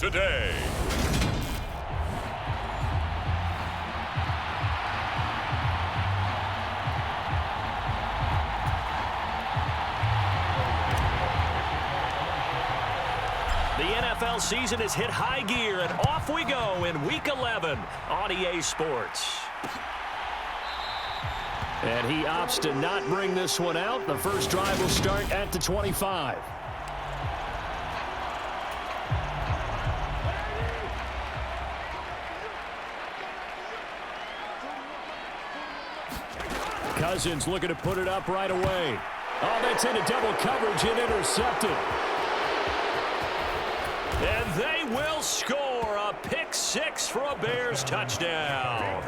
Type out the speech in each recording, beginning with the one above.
today. The NFL season has hit high gear, and off we go in Week 11 on EA Sports. And he opts to not bring this one out. The first drive will start at the 25. Cousins looking to put it up right away. Oh, that's into double coverage and intercepted. And they will score a pick six for a Bears touchdown.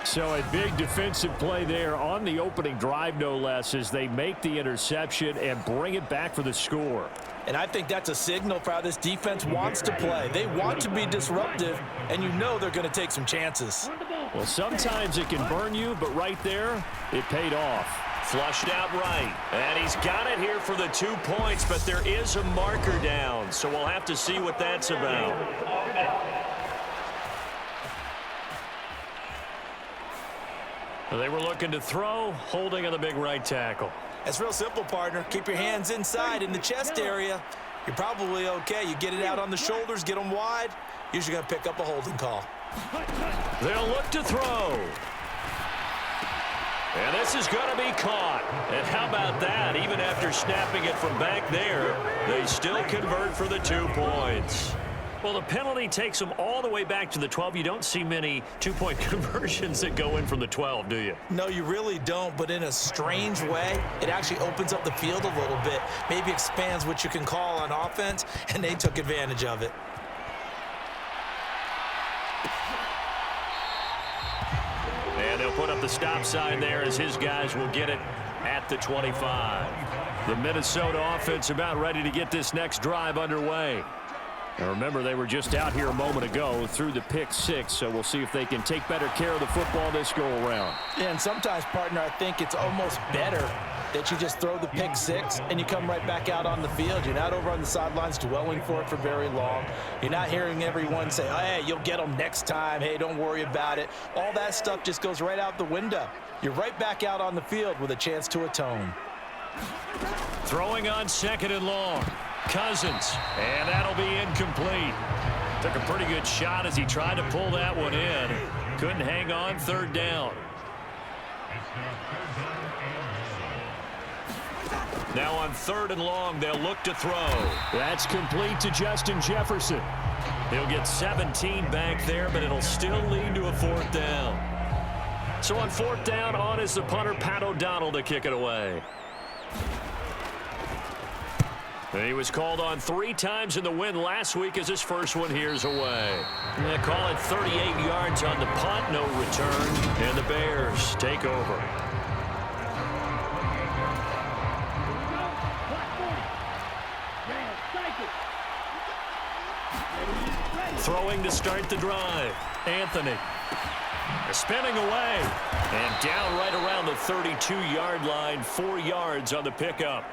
So a big defensive play there on the opening drive, no less, as they make the interception and bring it back for the score. And I think that's a signal for how this defense wants to play. They want to be disruptive, and you know they're going to take some chances. Well, sometimes it can burn you, but right there, it paid off. Flushed out right, and he's got it here for the 2 points, but there is a marker down, so we'll have to see what that's about. They were looking to throw, holding on the big right tackle. It's real simple, partner. Keep your hands inside in the chest area. You're probably okay. You get it out on the shoulders, get them wide. Usually going to pick up a holding call. They'll look to throw. And this is going to be caught. And how about that? Even after snapping it from back there, they still convert for the 2 points. Well, the penalty takes them all the way back to the 12. You don't see many two-point conversions that go in from the 12, do you? No, you really don't, but in a strange way, it actually opens up the field a little bit, maybe expands what you can call on offense, and they took advantage of it. And they'll put up the stop sign there as his guys will get it at the 25. The Minnesota offense about ready to get this next drive underway. Now remember, they were just out here a moment ago through the pick six, so we'll see if they can take better care of the football this go-around. Yeah, and sometimes, partner, I think it's almost better that you just throw the pick six and you come right back out on the field. You're not over on the sidelines dwelling for it for very long. You're not hearing everyone say, oh, hey, you'll get them next time. Hey, don't worry about it. All that stuff just goes right out the window. You're right back out on the field with a chance to atone. Throwing on 2nd and long. Cousins, and that'll be incomplete. Took a pretty good shot as he tried to pull that one in. Couldn't hang on 3rd down. Now on 3rd and long, they'll look to throw. That's complete to Justin Jefferson. He'll get 17 back there, but it'll still lead to a 4th down. So on 4th down, on is the punter, Pat O'Donnell, to kick it away. He was called on 3 times in the win last week as his first one here's away. They call it 38 yards on the punt, no return, and the Bears take over. Throwing to start the drive. Anthony. Spinning away. And down right around the 32-yard line, 4 yards on the pickup.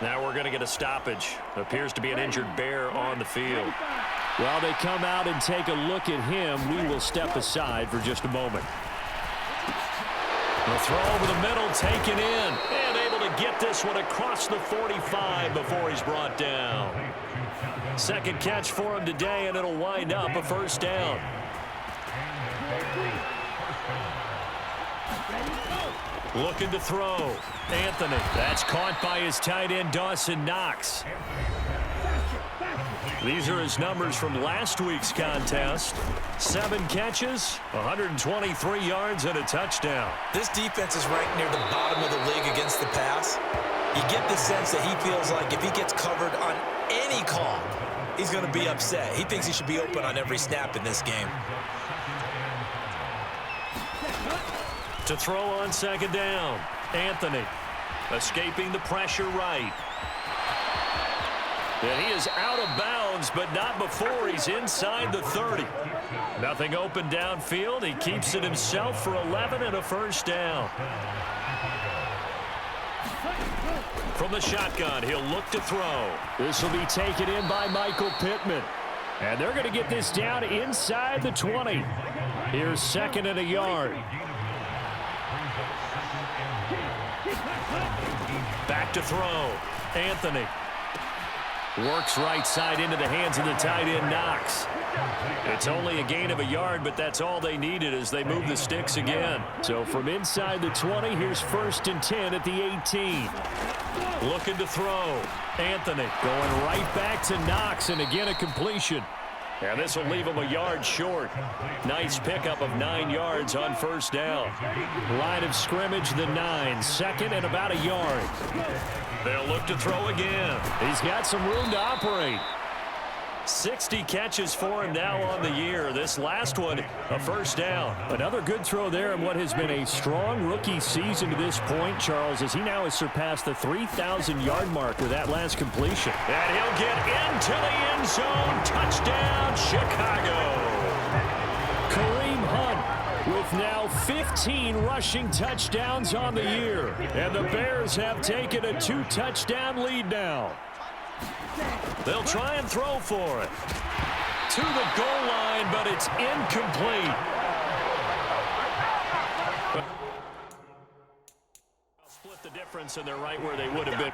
Now we're going to get a stoppage. Appears to be an injured Bear on the field. While they come out and take a look at him, we will step aside for just a moment. The throw over the middle, taken in, and able to get this one across the 45 before he's brought down. Second catch for him today, and it'll wind up a 1st down. Looking to throw. Anthony. That's caught by his tight end, Dawson Knox. These are his numbers from last week's contest. 7 catches, 123 yards, and a touchdown. This defense is ranked near the bottom of the league against the pass. You get the sense that he feels like if he gets covered on any call, he's going to be upset. He thinks he should be open on every snap in this game. To throw on 2nd down. Anthony escaping the pressure right. And he is out of bounds, but not before he's inside the 30. Nothing open downfield. He keeps it himself for 11 and a 1st down. From the shotgun, he'll look to throw. This will be taken in by Michael Pittman. And they're going to get this down inside the 20. Here's 2nd and a yard. Back to throw. Anthony. Works right side into the hands of the tight end, Knox. It's only a gain of a yard, but that's all they needed as they move the sticks again. So from inside the 20, here's 1st and 10 at the 18. Looking to throw. Anthony going right back to Knox, and again a completion. And this will leave him a yard short. Nice pickup of 9 yards on 1st down. Line of scrimmage, the 9. 2nd and about a yard. They'll look to throw again. He's got some room to operate. 60 catches for him now on the year. This last one, a 1st down. Another good throw there in what has been a strong rookie season to this point, Charles, as he now has surpassed the 3,000-yard mark with that last completion. And he'll get into the end zone. Touchdown, Chicago. Kareem Hunt with now 15 rushing touchdowns on the year. And the Bears have taken a 2-touchdown lead now. They'll try and throw for it. To the goal line, but it's incomplete. Split the difference, and they're right where they would have been.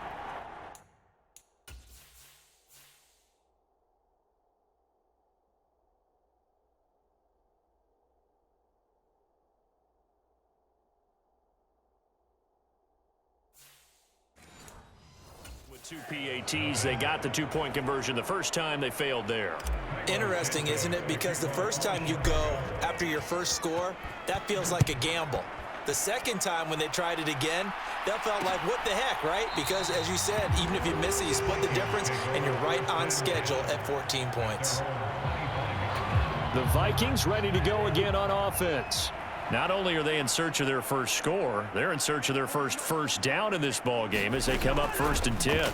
Two PATs. They got the 2-point conversion the first time. They failed there. Interesting, isn't it? Because the first time you go after your first score, that feels like a gamble. The second time when they tried it again, that felt like, what the heck, right? Because, as you said, even if you miss it, you split the difference, and you're right on schedule at 14 points. The Vikings ready to go again on offense. Not only are they in search of their first score, they're in search of their first down in this ball game as they come up 1st and 10.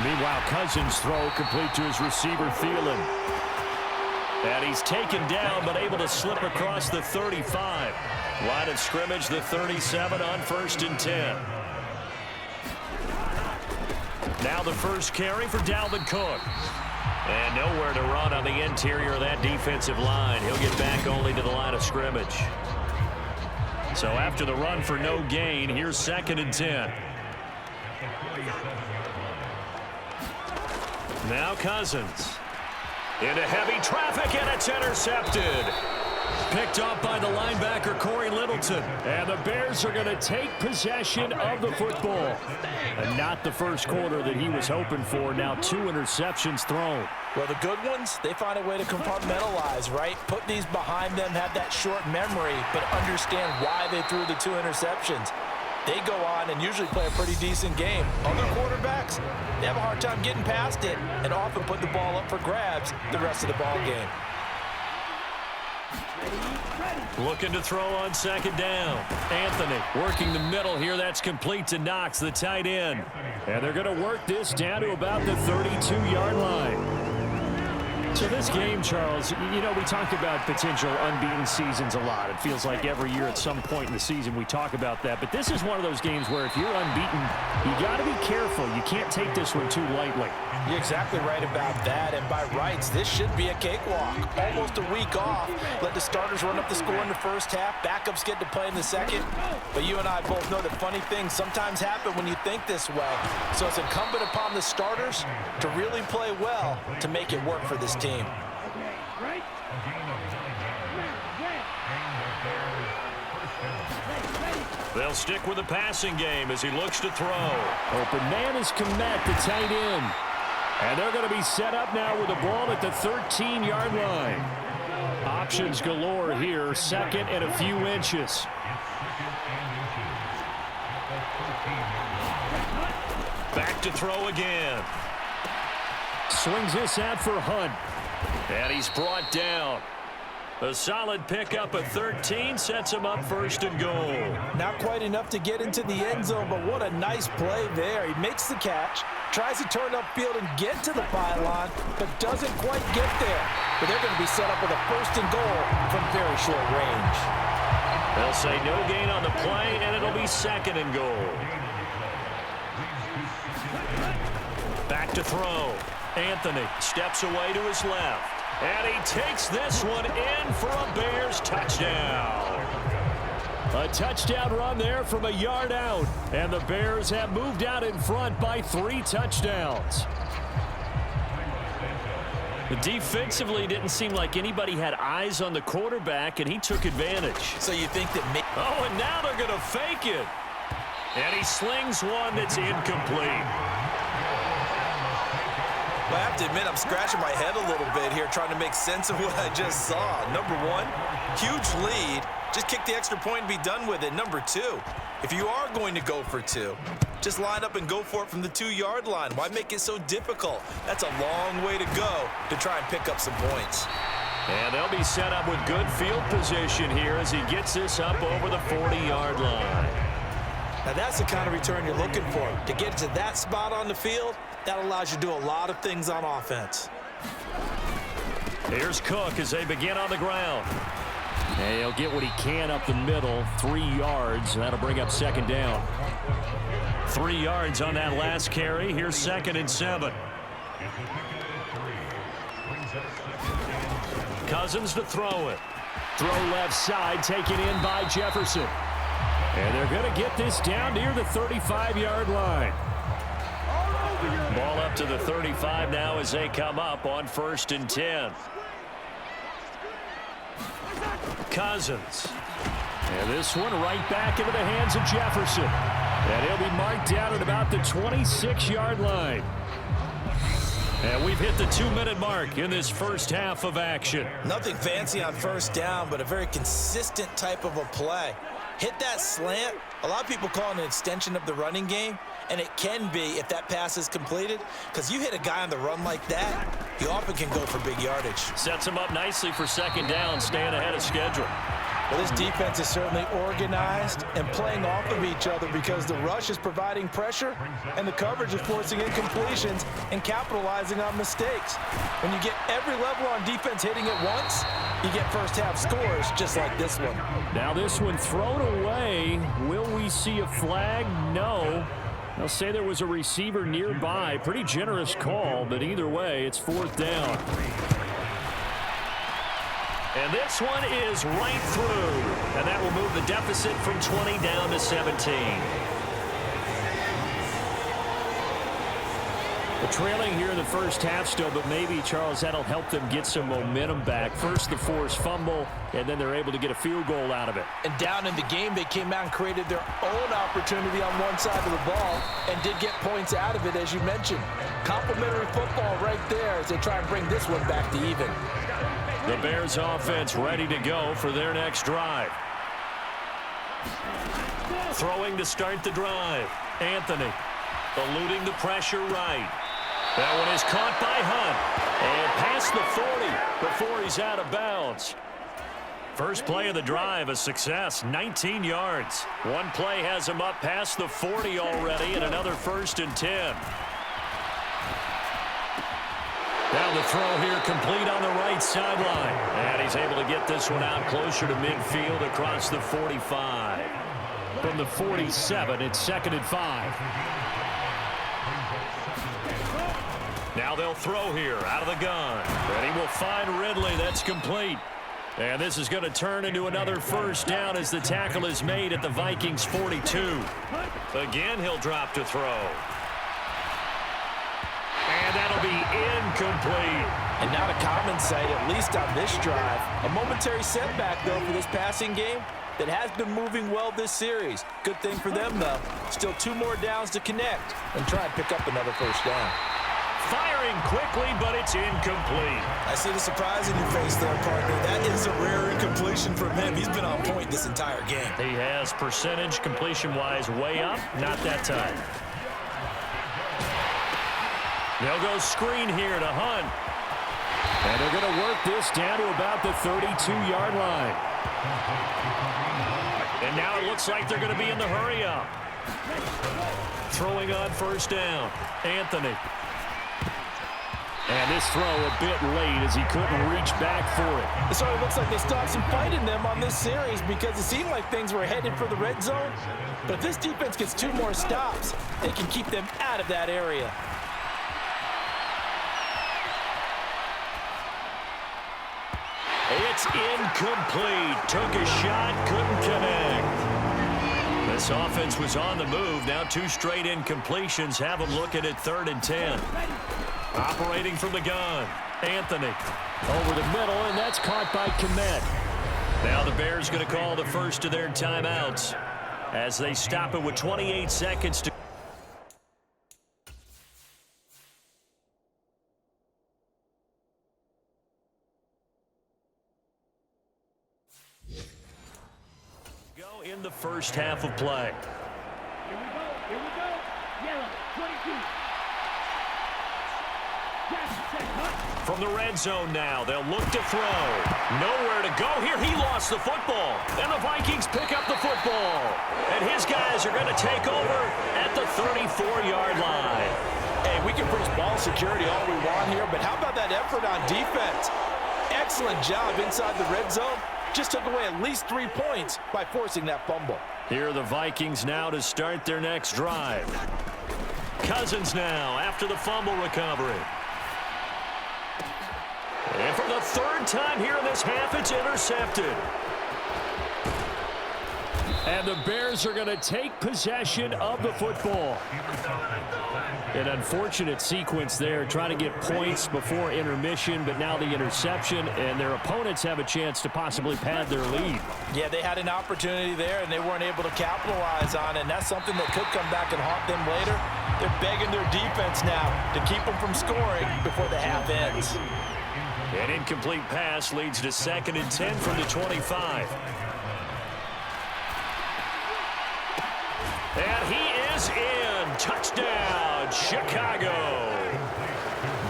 Meanwhile, Cousins throw complete to his receiver, Thielen. And he's taken down, but able to slip across the 35. Line of scrimmage, the 37 on 1st and 10. Now the first carry for Dalvin Cook. And nowhere to run on the interior of that defensive line. He'll get back only to the line of scrimmage. So after the run for no gain, here's 2nd and 10. Now Cousins. Into heavy traffic, and it's intercepted. Picked off by the linebacker, Corey Littleton. And the Bears are going to take possession of the football. And not the first quarter that he was hoping for. Now 2 interceptions thrown. Well, the good ones, they find a way to compartmentalize, right? Put these behind them, have that short memory, but understand why they threw the 2 interceptions. They go on and usually play a pretty decent game. Other quarterbacks, they have a hard time getting past it and often put the ball up for grabs the rest of the ball game. Looking to throw on 2nd down. Anthony working the middle here. That's complete to Knox, the tight end. And they're going to work this down to about the 32-yard line. So this game, Charles, you know, we talk about potential unbeaten seasons a lot. It feels like every year at some point in the season we talk about that. But this is one of those games where if you're unbeaten, you got to be careful. You can't take this one too lightly. You're exactly right about that. And by rights, this should be a cakewalk. Almost a week off. Let the starters run up the score in the first half. Backups get to play in the second. But you and I both know that funny things sometimes happen when you think this way. So it's incumbent upon the starters to really play well to make it work for this team. They'll stick with the passing game as he looks to throw. Open man is Komet, the tight end. And they're going to be set up now with the ball at the 13-yard line. Options galore here, 2nd and a few inches. Back to throw again. Swings this out for Hunt. And he's brought down. A solid pickup of 13 sets him up 1st and goal. Not quite enough to get into the end zone, but what a nice play there. He makes the catch, tries to turn upfield and get to the pylon, but doesn't quite get there. But they're going to be set up with a 1st and goal from very short range. They'll say no gain on the play, and it'll be 2nd and goal. to throw. Anthony steps away to his left. And he takes this one in for a Bears touchdown. A touchdown run there from a yard out. And the Bears have moved out in front by 3 touchdowns. Defensively, didn't seem like anybody had eyes on the quarterback, and he took advantage. So you think that... Oh, and now they're going to fake it. And he slings one that's incomplete. Well, I have to admit, I'm scratching my head a little bit here trying to make sense of what I just saw. Number one, huge lead. Just kick the extra point and be done with it. Number two, if you are going to go for 2, just line up and go for it from the 2-yard line. Why make it so difficult? That's a long way to go to try and pick up some points. And they'll be set up with good field position here as he gets this up over the 40-yard line. Now that's the kind of return you're looking for. To get to that spot on the field, that allows you to do a lot of things on offense. Here's Cook as they begin on the ground. And he'll get what he can up the middle, 3 yards. That'll bring up second down. 3 yards on that last carry. Here's 2nd and 7. Cousins to throw it. Throw left side, taken in by Jefferson. And they're going to get this down near the 35-yard line. Ball up to the 35 now as they come up on 1st and 10. Cousins. And this one right back into the hands of Jefferson. And he'll be marked down at about the 26-yard line. And we've hit the 2-minute mark in this first half of action. Nothing fancy on first down, but a very consistent type of a play. Hit that slant. A lot of people call it an extension of the running game, and it can be if that pass is completed, because you hit a guy on the run like that, you often can go for big yardage. Sets him up nicely for second down, staying ahead of schedule. Well, this defense is certainly organized and playing off of each other because the rush is providing pressure and the coverage is forcing incompletions and capitalizing on mistakes. When you get every level on defense hitting it once, you get first half scores just like this one. Now this one thrown away. Will we see a flag? No. They'll say there was a receiver nearby. Pretty generous call, but either way, it's 4th down. And this one is right through. And that will move the deficit from 20 down to 17. Well, trailing here in the first half still, but maybe, Charles, that'll help them get some momentum back. First, the forced fumble, and then they're able to get a field goal out of it. And down in the game, they came out and created their own opportunity on one side of the ball and did get points out of it, as you mentioned. Complimentary football right there as they try and bring this one back to even. The Bears offense ready to go for their next drive. Throwing to start the drive. Anthony eluding the pressure right. That one is caught by Hunt. And past the 40 before he's out of bounds. First play of the drive, a success, 19 yards. One play has him up past the 40 already and another 1st and 10. Now the throw here complete on the right sideline. And he's able to get this one out closer to midfield across the 45. From the 47, it's 2nd and 5. Now they'll throw here out of the gun. And he will find Ridley. That's complete. And this is going to turn into another first down as the tackle is made at the Vikings 42. Again, he'll drop to throw. And that'll be incomplete. And not a common sight, at least on this drive. A momentary setback, though, for this passing game that has been moving well this series. Good thing for them, though. Still 2 more downs to connect and try and pick up another first down. Firing quickly, but it's incomplete. I see the surprise in your face there, partner. That is a rare incompletion from him. He's been on point this entire game. He has percentage completion-wise way up. Not that time. They'll go screen here to Hunt. And they're going to work this down to about the 32-yard line. And now it looks like they're going to be in the hurry-up. Throwing on first down. Anthony. And this throw a bit late as he couldn't reach back for it. So it looks like they stopped some fight in them on this series because it seemed like things were headed for the red zone. But if this defense gets 2 more stops, they can keep them out of that area. It's incomplete. Took a shot, couldn't connect. This offense was on the move. Now 2 straight incompletions have them looking at 3rd and 10. Operating from the gun, Anthony. Over the middle, and that's caught by Kmet. Now the Bears going to call the first of their timeouts as they stop it with 28 seconds to go in the first half of play. Here we go. Yellow, 22. From the red zone now, they'll look to throw. Nowhere to go here. He lost the football. And the Vikings pick up the football. And his guys are going to take over at the 34-yard line. Hey, we can preach ball security all we want here, but how about that effort on defense? Excellent job inside the red zone. Just took away at least 3 points by forcing that fumble. Here are the Vikings now to start their next drive. Cousins now after the fumble recovery. And for the 3rd time here in this half, it's intercepted. And the Bears are going to take possession of the football. An unfortunate sequence there, trying to get points before intermission, but now the interception, and their opponents have a chance to possibly pad their lead. Yeah, they had an opportunity there, and they weren't able to capitalize on it, and that's something that could come back and haunt them later. They're begging their defense now to keep them from scoring before the half ends. An incomplete pass leads to 2nd and 10 from the 25. And he is in. Touchdown, Chicago.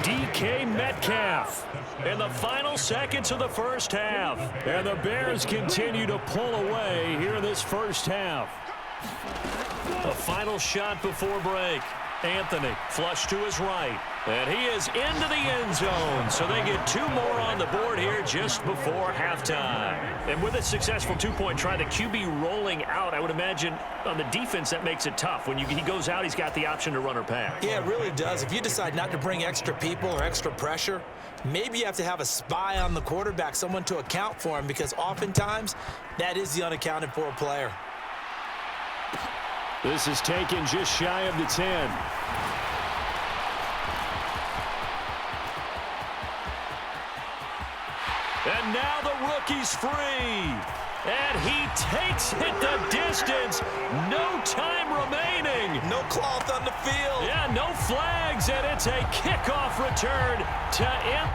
DK Metcalf in the final seconds of the first half. And the Bears continue to pull away here in this first half. The final shot before break. Anthony flush to his right. And he is into the end zone. So they get 2 more on the board here just before halftime. And with a successful 2-point try, the QB rolling out, I would imagine on the defense that makes it tough. When he goes out, he's got the option to run or pass. Yeah, it really does. If you decide not to bring extra people or extra pressure, maybe you have to have a spy on the quarterback, someone to account for him, because oftentimes that is the unaccounted for player. This is taken just shy of the 10. And now the rookie's free. And he takes it the distance. No time remaining. No cloth on the field. Yeah, no flags, and it's a kickoff return to him.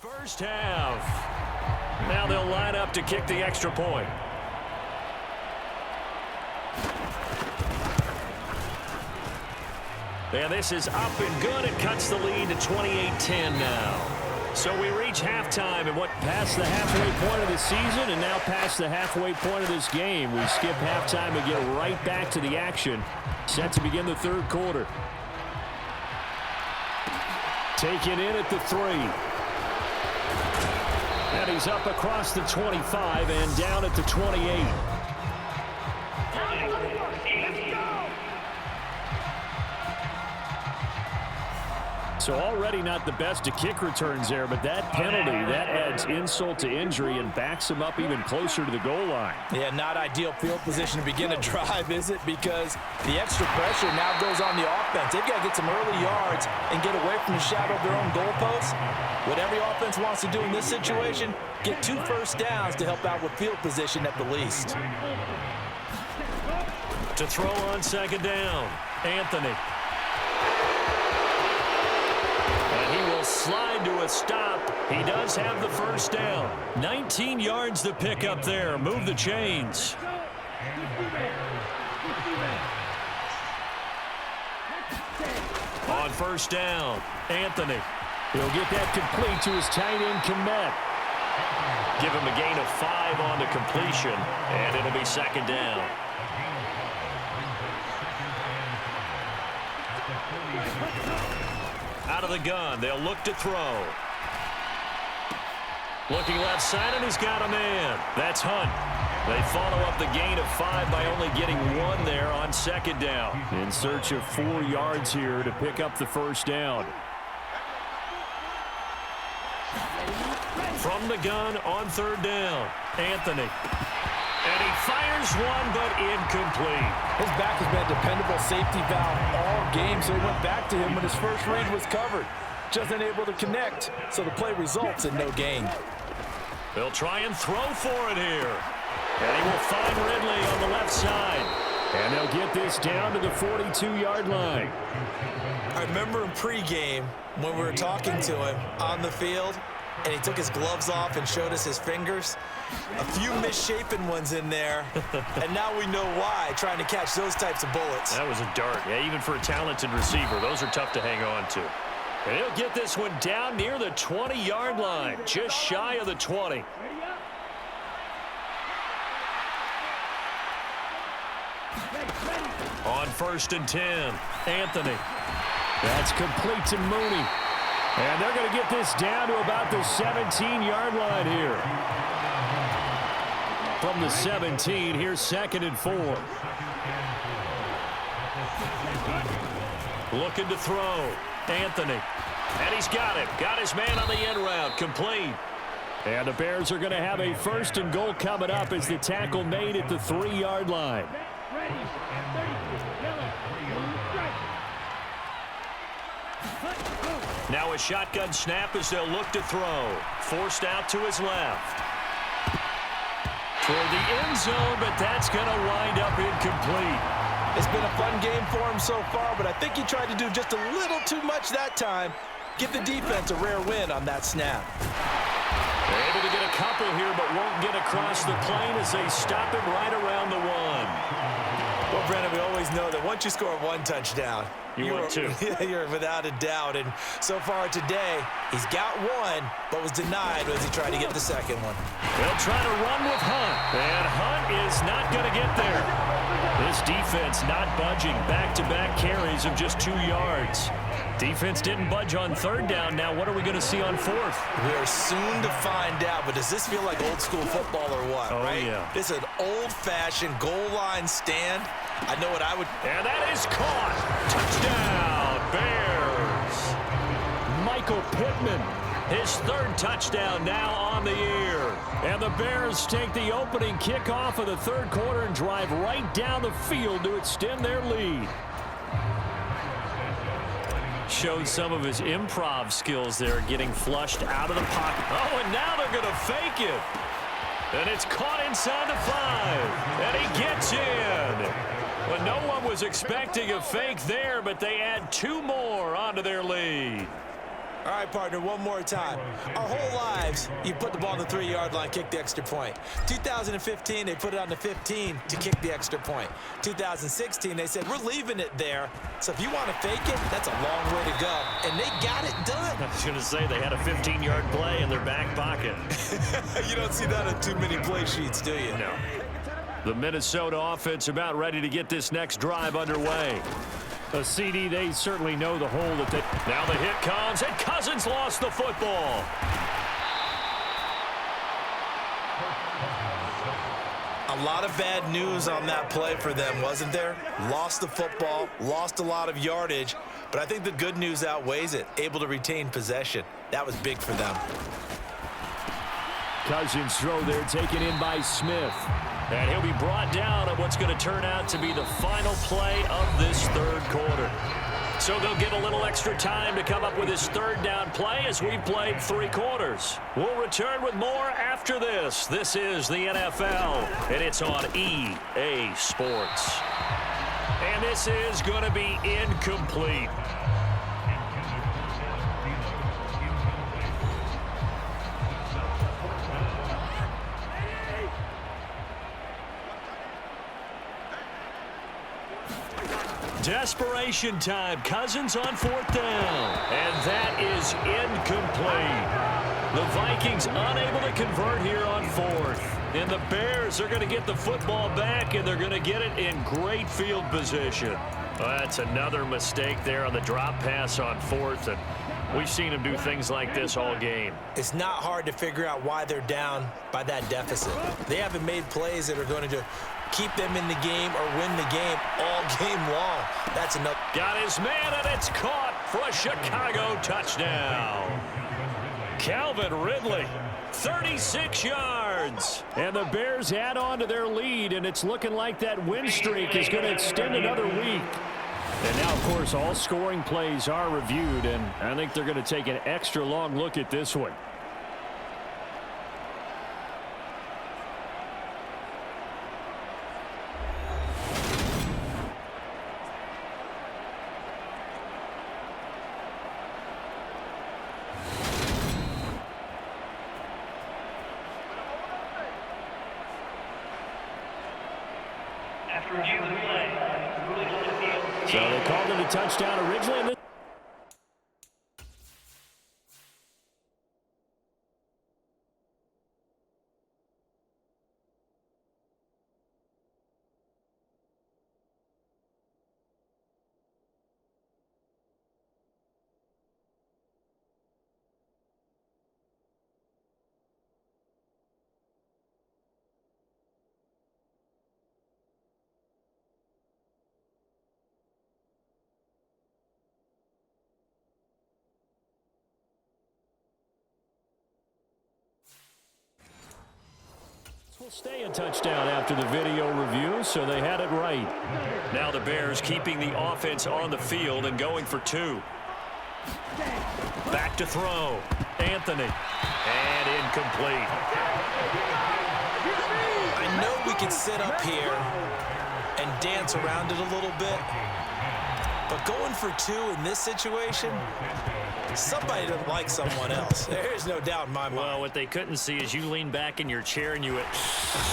First half. Now they'll line up to kick the extra point. And this is up and good. It cuts the lead to 28-10 now. So we reach halftime and past the halfway point of the season and now past the halfway point of this game. We skip halftime and get right back to the action. Set to begin the 3rd quarter. Taken in at the 3. And he's up across the 25 and down at the 28. So already not the best to kick returns there, but that penalty, that adds insult to injury and backs him up even closer to the goal line. Yeah, not ideal field position to begin a drive, is it? Because the extra pressure now goes on the offense. They've got to get some early yards and get away from the shadow of their own goalposts. What every offense wants to do in this situation, get 2 first downs to help out with field position at the least. To throw on 2nd down, Anthony. Slide to a stop. He does have the first down. 19 yards to pick up there. Move the chains. On first down, Anthony. He'll get that complete to his tight end, Komet. Give him a gain of 5 on the completion, and it'll be second down. Out of the gun, they'll look to throw. Looking left side, and he's got a man. That's Hunt. They follow up the gain of 5 by only getting 1 there on second down. In search of 4 yards here to pick up the first down. From the gun on third down, Anthony. And he fires one, but incomplete. His back has been a dependable safety valve all game, so he went back to him when his first read was covered. Just unable to connect, so the play results in no gain. They'll try and throw for it here. And he will find Ridley on the left side. And they'll get this down to the 42-yard line. I remember in pregame when we were talking to him on the field, and he took his gloves off and showed us his fingers. A few misshapen ones in there, and now we know why, trying to catch those types of bullets. That was a dart. Yeah, even for a talented receiver, those are tough to hang on to. And he'll get this one down near the 20-yard line, just shy of the 20. On first and 10, Anthony. That's complete to Mooney. And they're going to get this down to about the 17-yard line here. From the 17, here's second and 4. Looking to throw, Anthony. And he's got it. Got his man on the end route, complete. And the Bears are going to have a first and goal coming up as the tackle made at the 3-yard line. Now a shotgun snap as they'll look to throw. Forced out to his left. Toward the end zone, but that's going to wind up incomplete. It's been a fun game for him so far, but I think he tried to do just a little too much that time. Give the defense a rare win on that snap. They're able to get a couple here, but won't get across the plane as they stop him right around the 1. Well, Brennan, we always know that once you score 1 touchdown, you're 2. You're without a doubt. And so far today, he's got 1, but was denied as he tried to get the second one. They'll try to run with Hunt, and Hunt is not going to get there. This defense not budging. Back-to-back carries of just 2 yards. Defense didn't budge on third down. Now what are we going to see on fourth? We are soon to find out, but does this feel like old school football or what? Oh, right? Yeah. This is an old-fashioned goal line stand. I know what I would. And that is caught. Touchdown, Bears. Michael Pittman. His 3rd touchdown now on the year. And the Bears take the opening kickoff of the 3rd quarter and drive right down the field to extend their lead. Showed some of his improv skills there, getting flushed out of the pocket. Oh, and now they're going to fake it. And it's caught inside the 5. And he gets in. Well, no one was expecting a fake there, but they add 2 more onto their lead. All right, partner, one more time. Our whole lives, you put the ball on the 3-yard line, kick the extra point. 2015, they put it on the 15 to kick the extra point. 2016, they said, we're leaving it there. So if you want to fake it, that's a long way to go. And they got it done. I was going to say, they had a 15-yard play in their back pocket. You don't see that on too many play sheets, do you? No. The Minnesota offense about ready to get this next drive underway. A CD, they certainly know the hole that they... Now the hit comes, and Cousins lost the football. A lot of bad news on that play for them, wasn't there? Lost the football, lost a lot of yardage, but I think the good news outweighs it. Able to retain possession. That was big for them. Cousins throw there, taken in by Smith. And he'll be brought down on what's going to turn out to be the final play of this 3rd quarter. So they'll get a little extra time to come up with his 3rd down play as we've played 3 quarters. We'll return with more after this. This is the NFL, and it's on EA Sports. And this is going to be incomplete. Desperation time. Cousins on 4th down. And that is incomplete. The Vikings unable to convert here on 4th. And the Bears are going to get the football back, and they're going to get it in great field position. Well, that's another mistake there on the drop pass on 4th. And we've seen them do things like this all game. It's not hard to figure out why they're down by that deficit. They haven't made plays that are going to keep them in the game or win the game all game long. That's enough. Got his man, and it's caught for a Chicago touchdown. Calvin Ridley, 36 yards. And the Bears add on to their lead, and it's looking like that win streak is going to extend another week. And now, of course, all scoring plays are reviewed, and I think they're going to take an extra long look at this one. So they called it a touchdown originally. Will stay a touchdown after the video review, so they had it right. Now the Bears keeping the offense on the field and going for 2. Back to throw. Anthony. And incomplete. I know we can sit up here and dance around it a little bit, but going for 2 in this situation, somebody doesn't like someone else. There's no doubt in my mind. Well, what they couldn't see is you lean back in your chair and you went,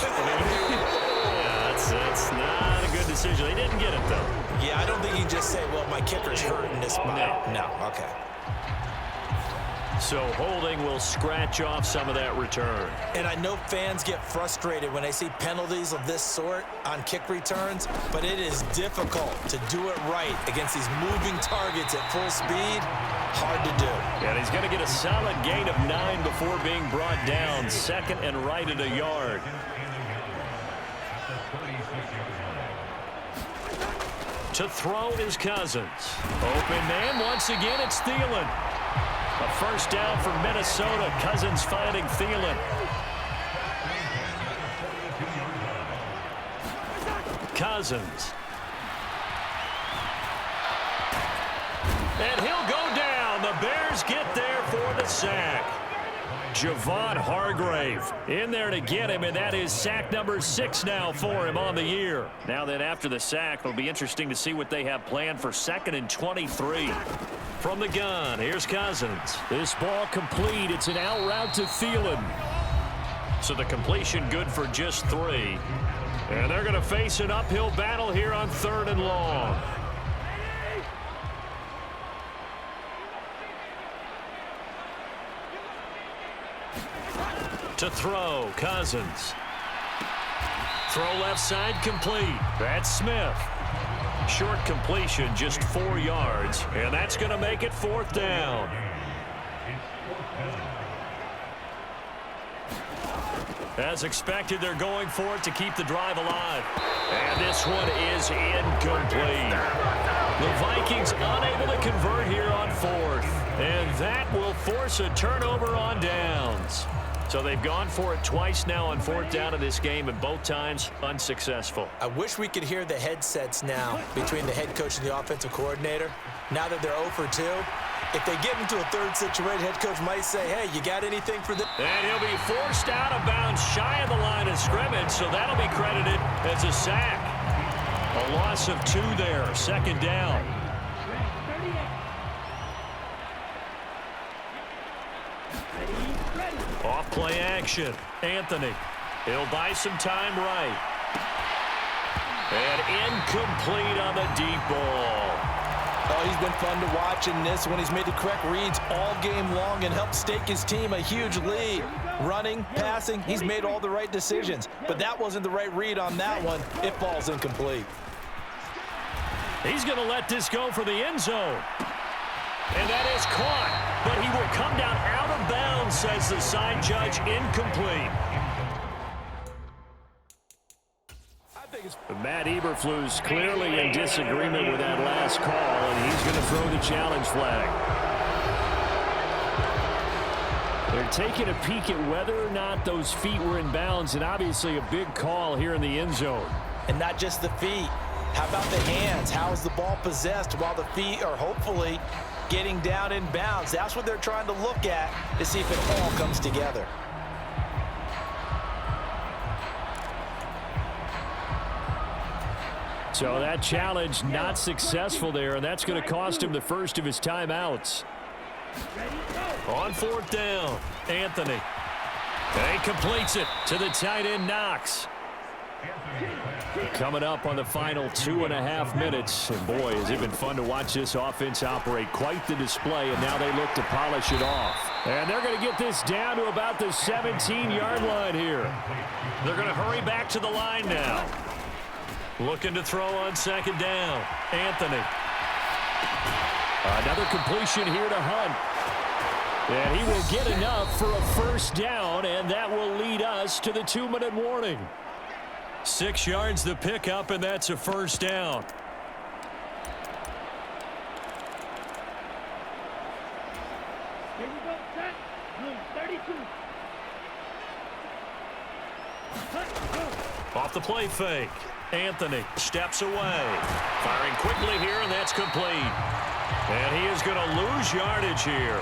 yeah, that's not a good decision. They didn't get it, though. Yeah, I don't think you can just say, well, my kicker's hurt in this spot. No, okay. So holding will scratch off some of that return. And I know fans get frustrated when they see penalties of this sort on kick returns, but it is difficult to do it right against these moving targets at full speed. Hard to do. And he's going to get a solid gain of 9 before being brought down. 2nd and right at a yard. To throw is Cousins. Open man. Once again, it's Thielen. A first down for Minnesota. Cousins finding Thielen. Cousins. And he'll go down. The Bears get there for the sack. Javon Hargrave in there to get him, and that is sack number 6 now for him on the year. Now that after the sack, it'll be interesting to see what they have planned for 2nd and 23. From the gun, here's Cousins. This ball complete. It's an out route to Thielen. So the completion good for just 3. And they're going to face an uphill battle here on 3rd and long. To throw, Cousins. Throw left side complete. That's Smith. Short completion, just 4 yards, and that's going to make it 4th down. As expected, they're going for it to keep the drive alive. And this one is incomplete. The Vikings unable to convert here on 4th, and that will force a turnover on downs. So they've gone for it twice now on 4th down in this game, and both times unsuccessful. I wish we could hear the headsets now between the head coach and the offensive coordinator. Now that they're 0 for 2, if they get into a 3rd situation, head coach might say, hey, you got anything for this? And he'll be forced out of bounds shy of the line of scrimmage, so that'll be credited as a sack. A loss of 2 there, 2nd down. Off play action. Anthony. He'll buy some time right. And incomplete on the deep ball. Oh, he's been fun to watch in this one. He's made the correct reads all game long and helped stake his team a huge lead. Running, passing, he's made all the right decisions. But that wasn't the right read on that one. It falls incomplete. He's going to let this go for the end zone. And that is caught. But he will come down out of bounds, says the side judge. Incomplete. Matt Eberflus clearly in disagreement with that last call, and he's going to throw the challenge flag. They're taking a peek at whether or not those feet were in bounds, and obviously a big call here in the end zone. And not just the feet. How about the hands? How is the ball possessed while the feet are hopefully getting down in bounds? That's what they're trying to look at to see if it all comes together. So that challenge not successful there, and that's going to cost him the first of his timeouts. On fourth down, Anthony. And he completes it to the tight end, Knox. Coming up on the final 2.5 minutes. And boy, has it been fun to watch this offense operate. Quite the display, and now they look to polish it off. And they're going to get this down to about the 17-yard line here. They're going to hurry back to the line now. Looking to throw on second down. Anthony. Another completion here to Hunt. And he will get enough for a first down, and that will lead us to the 2-minute warning. 6 yards the pickup, and that's a first down. Here we go, set. Blue 32. Off the play fake. Anthony steps away. Firing quickly here, and that's complete. And he is going to lose yardage here.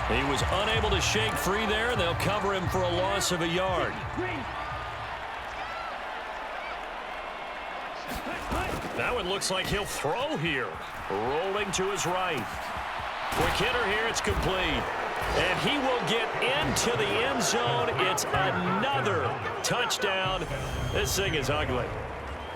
He was unable to shake free there, and they'll cover him for a loss of a yard. That one looks like he'll throw here. Rolling to his right. Quick hitter here, it's complete. And he will get into the end zone. It's another touchdown. This thing is ugly.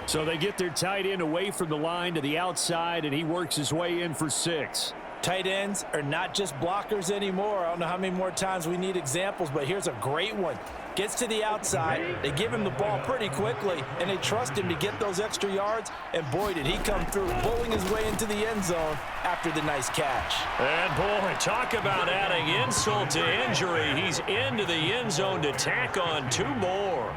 So they get their tight end away from the line to the outside, and he works his way in for 6. Tight ends are not just blockers anymore. I don't know how many more times we need examples, but here's a great one. Gets to the outside, they give him the ball pretty quickly, and they trust him to get those extra yards, and boy, did he come through, bowling his way into the end zone after the nice catch. And boy, talk about adding insult to injury. He's into the end zone to tack on 2 more.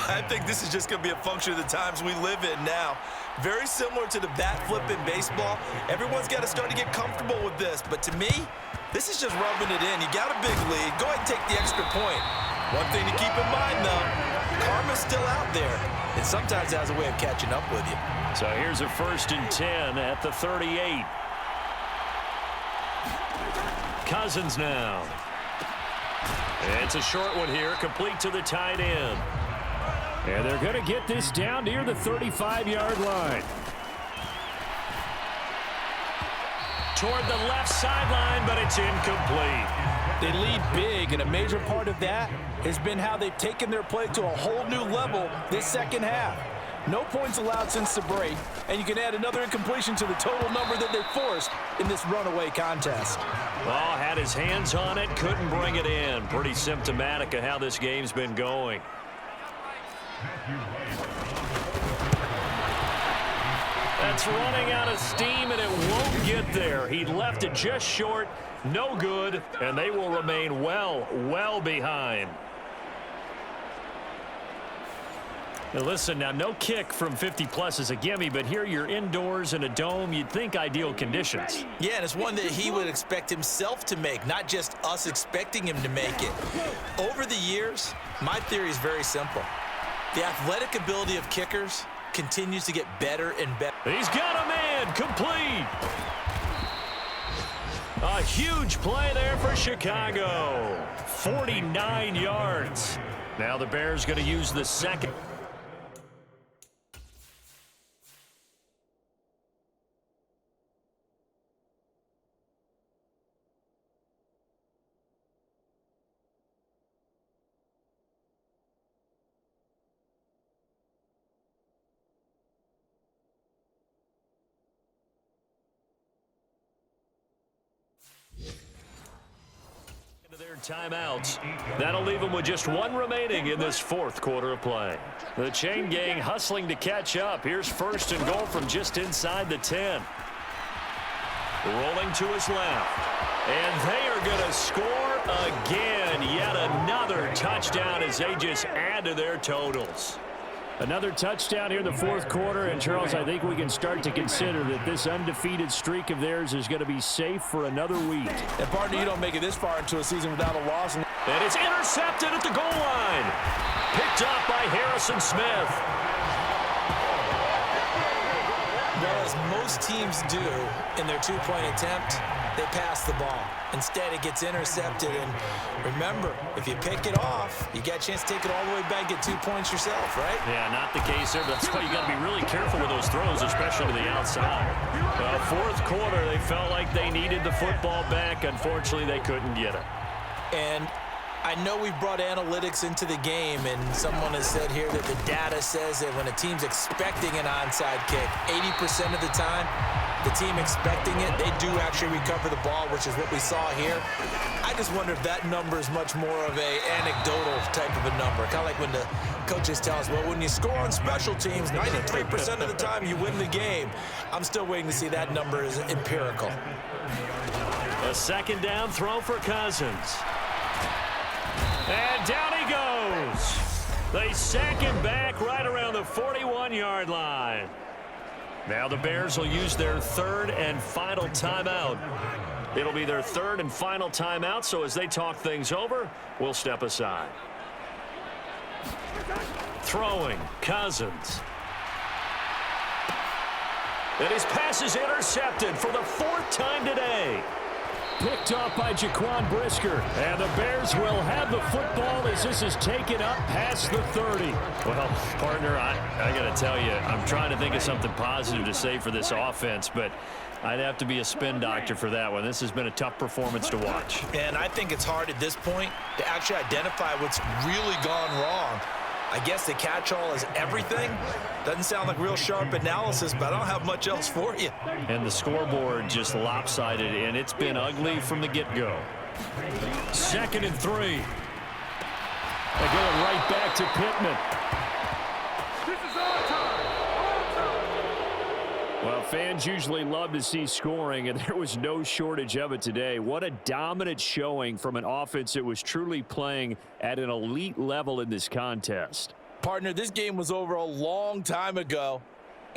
I think this is just going to be a function of the times we live in now. Very similar to the bat flip in baseball. Everyone's got to start to get comfortable with this, but to me, this is just rubbing it in. You got a big lead. Go ahead and take the extra point. One thing to keep in mind, though, karma's still out there, and sometimes it has a way of catching up with you. So here's a 1st and 10 at the 38. Cousins now. It's a short one here, complete to the tight end. And they're going to get this down near the 35-yard line. Toward the left sideline, but it's incomplete. They lead big, and a major part of that has been how they've taken their play to a whole new level this second half. No points allowed since the break, and you can add another incompletion to the total number that they forced in this runaway contest. Oh, had his hands on it, couldn't bring it in. Pretty symptomatic of how this game's been going. That's running out of steam, and it won't get there. He left it just short, no good, and they will remain well behind. Now listen, now no kick from 50-plus is a gimme, but here you're indoors in a dome. You'd think ideal conditions. Yeah, and it's one that he would expect himself to make, not just us expecting him to make it. Over the years, my theory is very simple. The athletic ability of kickers continues to get better and better. He's got a man, complete. A huge play there for Chicago. 49 yards. Now the Bears going to use the second. timeouts. That'll leave them with just one remaining in this fourth quarter of play. The chain gang hustling to catch up. Here's first and goal from just inside the 10. Rolling to his left. And they are going to score again. Yet another touchdown as they just add to their totals. Another touchdown here in the fourth quarter, and Charles, I think we can start to consider that this undefeated streak of theirs is going to be safe for another week. And partner, you don't make it this far into a season without a loss. And it's intercepted at the goal line. Picked up by Harrison Smith. Well, as most teams do in their two-point attempt, they pass the ball. Instead, it gets intercepted. And remember, if you pick it off, you got a chance to take it all the way back, get 2 points yourself, right? Yeah, not the case there, but that's why you got to be really careful with those throws, especially to the outside. Well, fourth quarter, they felt like they needed the football back. Unfortunately, they couldn't get it. And I know we've brought analytics into the game, and someone has said here that the data says that when a team's expecting an onside kick, 80% of the time, the team expecting it, they do actually recover the ball, which is what we saw here. I just wonder if that number is much more of a anecdotal type of a number. Kind of like when the coaches tell us, well, when you score on special teams, 93% of the time you win the game. I'm still waiting to see that number is empirical. A second down throw for Cousins. And down he goes. They sack him back right around the 41-yard line. Now the Bears will use their third and final timeout. It'll be their third and final timeout, so as they talk things over, we'll step aside. Throwing, Cousins. And his pass is intercepted for the fourth time today. Picked off by Jaquan Brisker. And the Bears will have the football as this is taken up past the 30. Well, partner, I got to tell you, I'm trying to think of something positive to say for this offense, but I'd have to be a spin doctor for that one. This has been a tough performance to watch. And I think it's hard at this point to actually identify what's really gone wrong. I guess the catch-all is everything. Doesn't sound like real sharp analysis, but I don't have much else for you. And the scoreboard just lopsided, and it's been ugly from the get-go. Second and 3. They're going right back to Pittman. This is our time. Well, fans usually love to see scoring, and there was no shortage of it today. What a dominant showing from an offense that was truly playing at an elite level in this contest. Partner, this game was over a long time ago,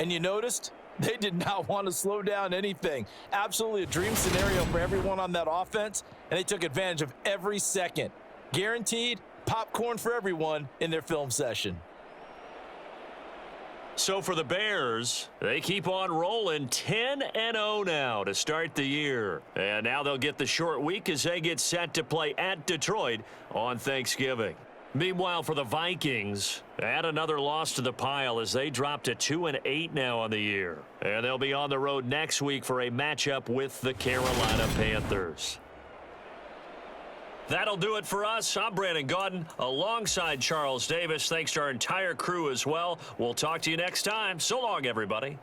and you noticed they did not want to slow down anything. Absolutely a dream scenario for everyone on that offense, and they took advantage of every second. Guaranteed popcorn for everyone in their film session. So for the Bears, they keep on rolling 10-0 now to start the year. And now they'll get the short week as they get set to play at Detroit on Thanksgiving. Meanwhile, for the Vikings, add another loss to the pile as they drop to 2-8 now on the year. And they'll be on the road next week for a matchup with the Carolina Panthers. That'll do it for us. I'm Brandon Gaudin alongside Charles Davis. Thanks to our entire crew as well. We'll talk to you next time. So long, everybody.